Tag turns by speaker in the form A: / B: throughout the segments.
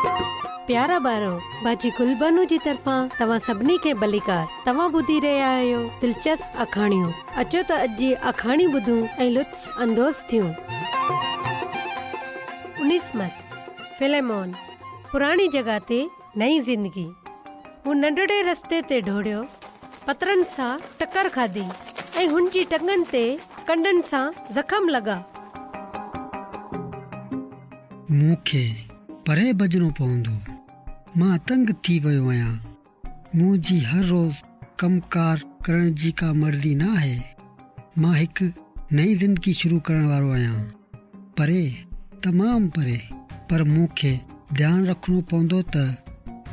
A: प्यारा ॿारो, बाजी गुलबानू जी तरफ़ां तव्हां सभिनी खे भलीकार। तव्हां ॿुधी रहिया आहियो दिलचस्प अखाणियूं। अचो त अॼु जी अखाणी ॿुधूं ऐं लुत्फ़ अंदोज़ थियूं। उनिसमस फिलेमोन। पुराणी जॻह ते नई ज़िंदगी। हू नंढड़े रस्ते ते ढोड़ियो, पतरनि सां टकर खाधी ऐं हुन जी टंगनि ते कंडनि सां ज़ख़म लॻा।
B: मूंखे परे भॼणो पवंदो। मां तंग थी वियो आहियां। मुंहिंजी हर रोज़ कमकार करण जी का मर्ज़ी न आहे। मां हिकु नई ज़िंदगी शुरू करण वारो आहियां, परे, तमामु परे। पर मूंखे ध्यानु रखणो पवंदो त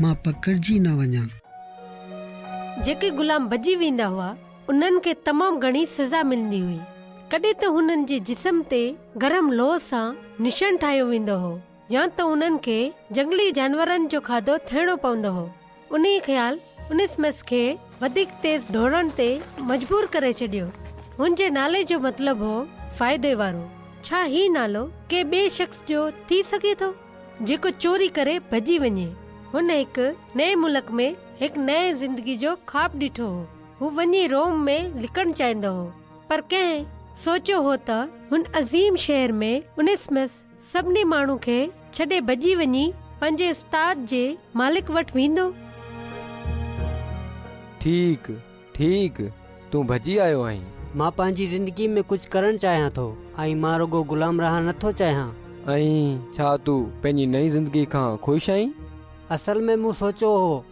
B: मां पकड़जी न वञा।
A: जेके गुलाम भॼी वेंदा हुआ उन्हनि खे तमामु घणी सज़ा मिलंदी हुई। कॾहिं त हुननि जे जिस्म ते गरम लोह सां निशान ठाहियो वेंदो हो, या त उन्हनि खे जंगली जानवरनि जो खाधो थियणो पवंदो हो। उन ख़्याल उनिसमस खे वधीक तेज़ दौड़ण ते मजबूर करे छॾियो। हुनजे नाले जो मतिलबु हो फ़ाइदे वारो। छा ही नालो के ॿिए शख़्स जो थी सघे थो जेको चोरी करे भॼी वञे? हुन हिकु नए मुल्क में हिकु नए ज़िंदगी जो ख़्वाबु ॾिठो हो। हू वञी रोम में लिकणु चाहींदो हो, पर कंहिं सोचियो हो त हुन अज़ीम शहर में उनिसमस सभिनी माण्हू खे छॾे भॼी वञी पंहिंजे उस्ताद जे मालिक वटि वेंदो।
C: ठीक तूं भॼी आयो आहीं।
D: मां पंहिंजी ज़िंदगी में कुझु करणु चाहियां थो ऐं मां रुगो गुलाम रहणु नथो चाहियां।
C: ऐं छा तूं पंहिंजी नई ज़िंदगी खां ख़ुशि आहीं?
D: असल में मूं सोचियो हो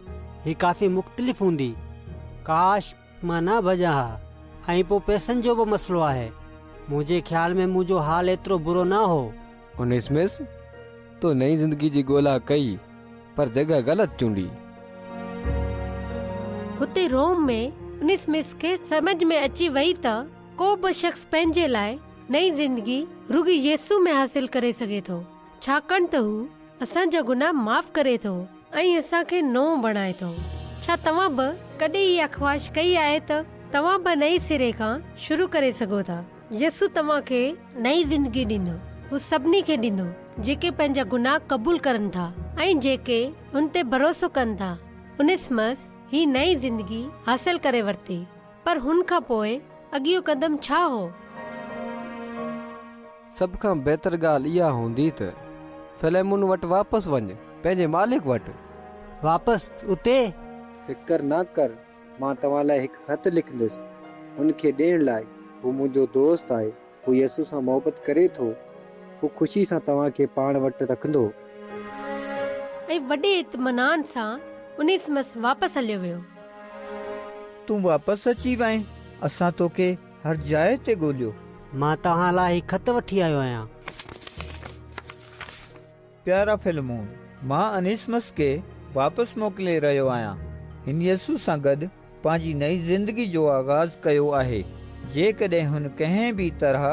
D: ही काफ़ी मुख़्तलिफ़ हूंदी। काश मां न भॼा हा। ऐं पोइ पैसनि जो बि मसइलो आहे। मुंहिंजे ख़्याल में मुंहिंजो हाल एतिरो बुरो न हो।
C: उनिसमस, तो नई ज़िंदगी जी ॻोल्हा कई, पर जॻह ग़लति चूंडी।
A: हुते रोम में उनिसमस खे समझ में अची वई त को बि शख़्स पंहिंजे लाइ नई ज़िंदगी रुॻी येसू में हासिल करे सघे थो, छाकाणि त हू असांजा गुनाह माफ़ करे थो ऐं असांखे नओं बणाए थो। छा तव्हां बि कॾहिं इहा ख्वाहिश कई आहे त तव्हां बि नई सिरे खां शुरू करे सघो था? येसू तव्हां खे नई ज़िंदगी ॾींदो। हू सभिनी खे ॾींदो जेके पंहिंजा गुनाह क़बूल करनि था ऐं जेके हुन ते भरोसो कनि था। उनिसमस ही नई ज़िंदगी हासिल करे वरिती, पर हुन खां पोइ अॻियो कदम छा हो?
C: सभ खां बहितर ॻाल्हि इहा हूंदी त फिलेमोन वटि वापसि वञ, पंहिंजे मालिक वटि।
D: वापसि उते?
E: फिकर न कर, मां तव्हां लाइ हिकु ख़त लिखंदुसि हुनखे ॾियण लाइ। हू मुंहिंजो दोस्त आहे। हू येसू सां मोहबत करे थो। हू ख़ुशी सां तव्हांखे पाण वटि रखंदो।
A: ऐं वॾे इत्मीनान सां उनिसमस वापसि हलियो वियो।
F: तूं वापसि अची वएं। असां तोखे हर जाइ ते ॻोल्हियो।
D: मां तव्हां लाइ ख़त वठी आयो आहियां।
F: प्यारा फिलेमोन, मां उनिसमस खे वापसि मोकिले रहियो आहियां। हिन येसू सां गॾु पंहिंजी नई ज़िंदगी जो आगाज़ कयो आहे। जेकॾहिं हुन कंहिं बि तरह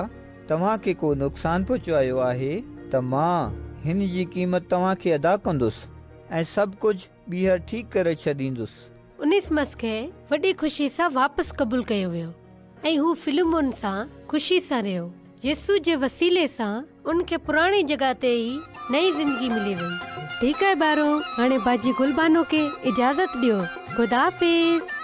F: तव्हांखे को नुक़सानु पहुचायो आहे त मां हिन जी क़ीमत तव्हांखे अदा कंदुसि ऐं सभु कुझु ॿीहर ठीकु करे छॾींदुसि।
A: उनिसमस खे वॾी ख़ुशी सां वापसि क़बूल कयो वियो ऐं हू फिलेमोन सां ख़ुशी सां रहियो। येसू जे वसीले सां उनखे पुराणी जॻह ते ई नई ज़िंदगी मिली वई। ठीकु आहे ॿारो, हाणे बाजी गुलबानो खे इजाज़त ॾियो। ख़ुदा हाफ़िज़।